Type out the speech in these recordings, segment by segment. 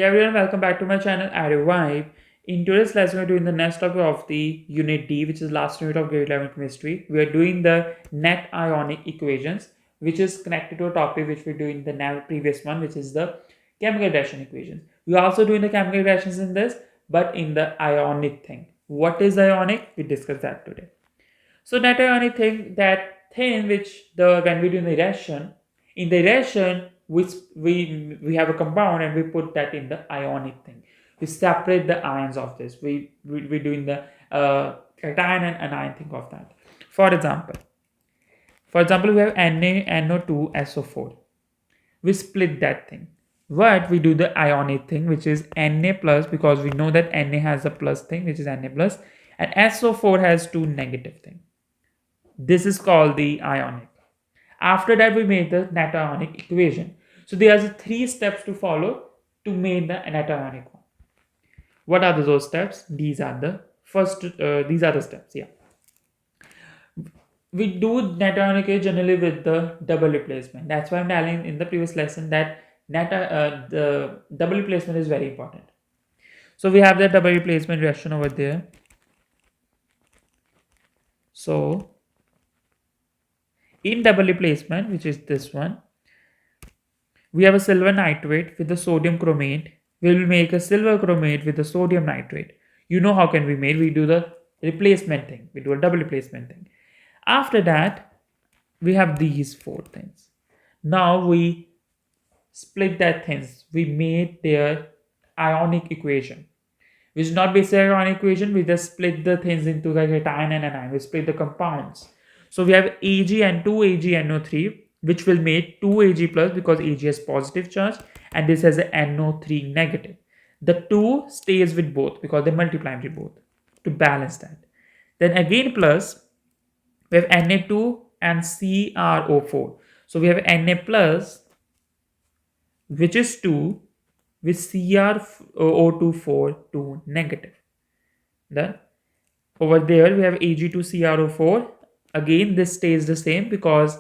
Hey everyone, welcome back to my channel EduVibe. In today's lesson, we're doing the next topic of the Unit D, which is last unit of grade 11 chemistry. We are doing the net ionic equations, which is connected to a topic which we're doing the previous one, which is the chemical reaction equations. We're also doing the chemical reactions in this, but in the ionic thing. What is ionic? We discussed that today. So net ionic thing, that thing which when we do the reaction, in the reaction which we have a compound and we put that in the ionic thing. We separate the ions of this. We doing the cation and anion thing of that. For example, we have NaNO2SO4. We split that thing. But we do the ionic thing, which is Na plus, because we know that Na has a plus thing, which is Na plus, and SO4 has two negative thing. This is called the ionic. After that, we made the net ionic equation. So there are three steps to follow to make the net ionic one. What are those steps? These are the first. These are the steps. Yeah, we do net ionic generally with the double replacement. That's why I'm telling in the previous lesson that the double replacement is very important. So we have the double replacement reaction over there. So in double replacement, which is this one, we have a silver nitrate with the sodium chromate. We will make a silver chromate with the sodium nitrate. You know how can we make? We do the replacement thing. We do a double replacement thing. After that, we have these four things. Now we split that things. We made their ionic equation, which is not basic ionic equation. We just split the things into like a cation and anion. We split the compounds. So we have Ag and 2AgNO3, which will make 2Ag plus because Ag has positive charge and this has a NO3 negative. The 2 stays with both because they multiply with both to balance that. Then again plus, we have Na2 and CrO4. So we have Na plus, which is 2, with CrO2 4, 2 negative. Then over there we have Ag2CrO4. Again, this stays the same because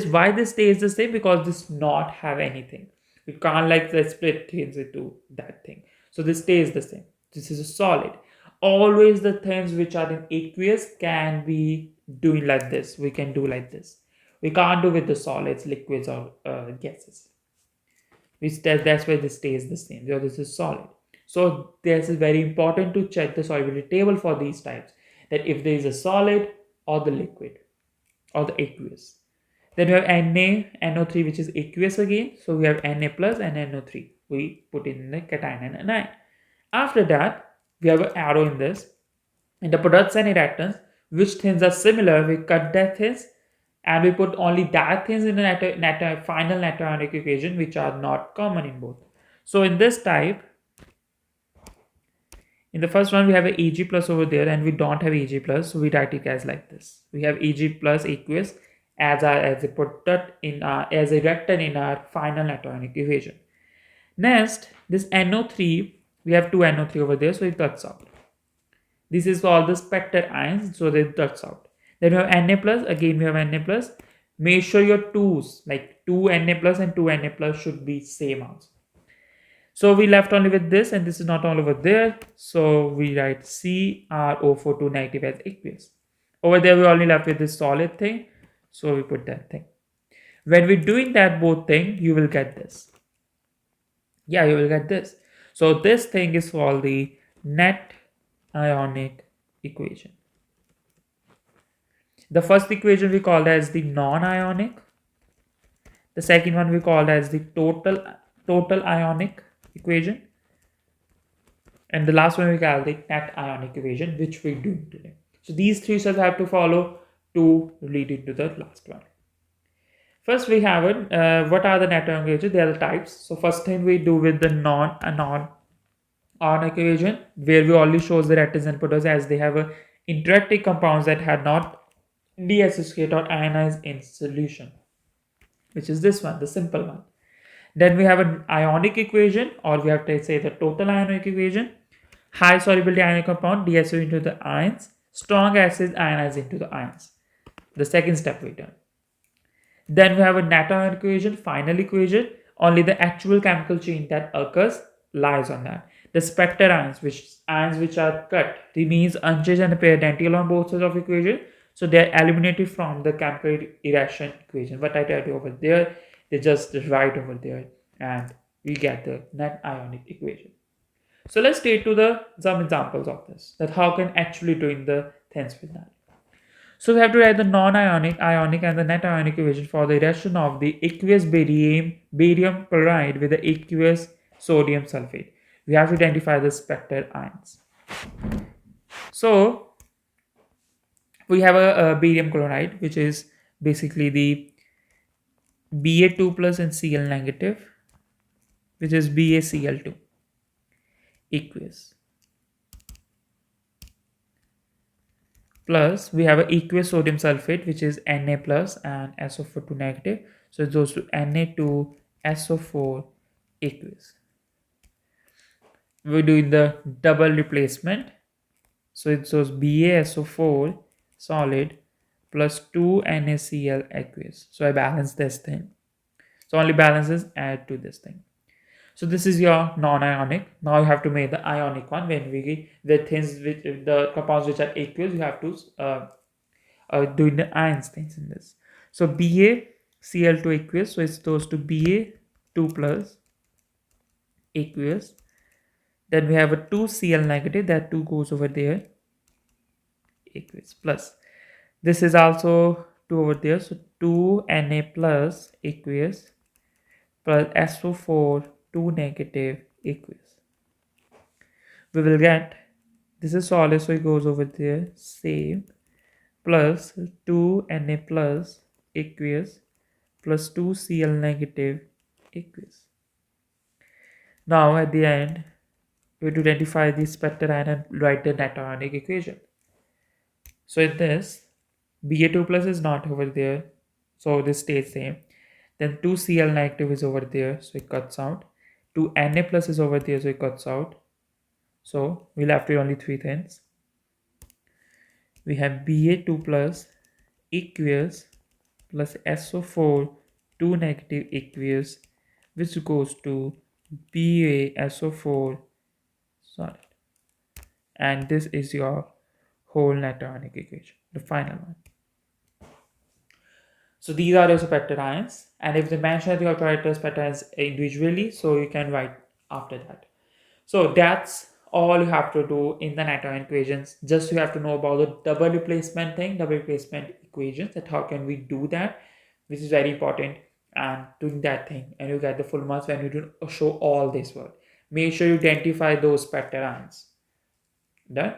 why this stays the same? Because this not have anything. We can't like let's split things into that thing. So this stays the same. This is a solid. Always the things which are in aqueous can be doing like this. We can do like this. We can't do with the solids, liquids, or gases. That's why this stays the same. So this is solid. So this is very important to check the solubility table for these types. That if there is a solid or the liquid or the aqueous. Then we have NaNO3, which is aqueous again. So we have Na plus and NO3. We put in the cation and anion. After that, we have an arrow in this. In the products and reactants, which things are similar, we cut that things and we put only that things in the final net ionic equation, which are not common in both. So in this type, in the first one, we have a Ag plus over there and we don't have Ag plus. So we write it as like this. We have Ag plus aqueous as a product in as a reactor in our final net ionic equation. Next, this NO3, we have two NO3 over there, so it cuts out. This is called the spectre ions, so it cuts out. Then we have Na plus, again we have Na plus. Make sure your 2's, like 2 Na plus and 2 Na plus should be same also. So we left only with this, and this is not all over there. So we write CrO4 2 negative as aqueous. Over there we only left with this solid thing. So we put that thing. When we're doing that both thing, you will get this. Yeah, you will get this. So this thing is called the net ionic equation. The first equation we called as the non-ionic. The second one we called as the total ionic equation, and the last one we call the net ionic equation, which we're doing today. So these three steps have to follow to lead into the last one. First we have what are the net ionic equations? They are the types. So first thing we do with the non-ionic equation, where we only shows the reactants and products as they have a interacting compounds that had not deassociated or ionized in solution, which is this one, the simple one. Then we have an ionic equation, or we have to say the total ionic equation. High solubility ionic compound deassociate into the ions. Strong acids ionize into the ions. The second step we done. Then we have a net ionic equation, final equation. Only the actual chemical change that occurs lies on that. The spectre ions which are cut remains unchanged and appear identical on both sides of equation. So they are eliminated from the chemical reaction equation. What I tell you over there, they just write over there, and we get the net ionic equation. So let's take to the some examples of this, that how can actually doing the things with that. So we have to write the non-ionic, ionic, and the net ionic equation for the reaction of the aqueous barium chloride with the aqueous sodium sulfate. We have to identify the spectre ions. So we have a barium chloride, which is basically the Ba2 plus and Cl negative, which is BaCl2 aqueous. Plus we have an aqueous sodium sulfate, which is Na plus and SO4 2 negative. So it goes to Na2 SO4 aqueous. We're doing the double replacement. So it goes BaSO4 solid plus 2 NaCl aqueous. So I balance this thing. So only balances add to this thing. So this is your non-ionic. Now you have to make the ionic one. When we the things which the compounds which are aqueous, you have to doing the ions things in this. So BaCl2 aqueous. So it's goes to Ba2 plus aqueous. Then we have a 2Cl negative. That 2 goes over there. Aqueous plus. This is also 2 over there. So 2 Na plus aqueous plus SO4 2 negative aqueous. We will get, this is solid, so it goes over there, same, plus 2 Na plus aqueous plus 2 Cl negative aqueous. Now at the end, we have to identify the spectre ion and write the net ionic equation. So in this, Ba2 plus is not over there, so this stays same. Then 2 Cl negative is over there, so it cuts out. 2 Na plus is over there, so it cuts out. So we'll have to only 3 things. We have Ba2 plus aqueous plus SO4 2 negative aqueous, which goes to BaSO4 solid. And this is your whole net ionic equation, the final one. So these are your spectre ions, and if they mention that you have to write the spectre ions individually, so you can write after that. So that's all you have to do in the net ion equations. Just you have to know about the double replacement thing, double replacement equations, that how can we do that, which is very important, and doing that thing, and you get the full marks when you do show all this work. Make sure you identify those spectre ions. Done.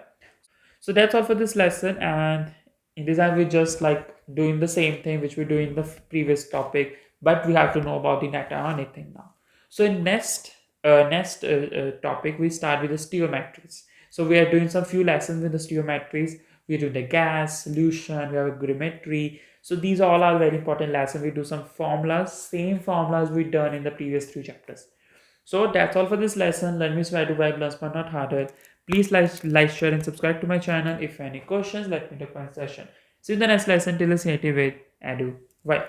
So that's all for this lesson, and in design we just like doing the same thing which we do in the previous topic, but we have to know about the net ionic thing now. So in next topic we start with the stoichiometries. So we are doing some few lessons with the stoichiometries. We do the gas, solution, we have a gravimetry. So these all are very important lessons. We do some formulas, same formulas we done in the previous 3 chapters. So that's all for this lesson. Let me try to work learn but not harder. Please like, share, and subscribe to my channel. If any questions, let me know in the comment section. See you in the next lesson. Till then, with EduVibe.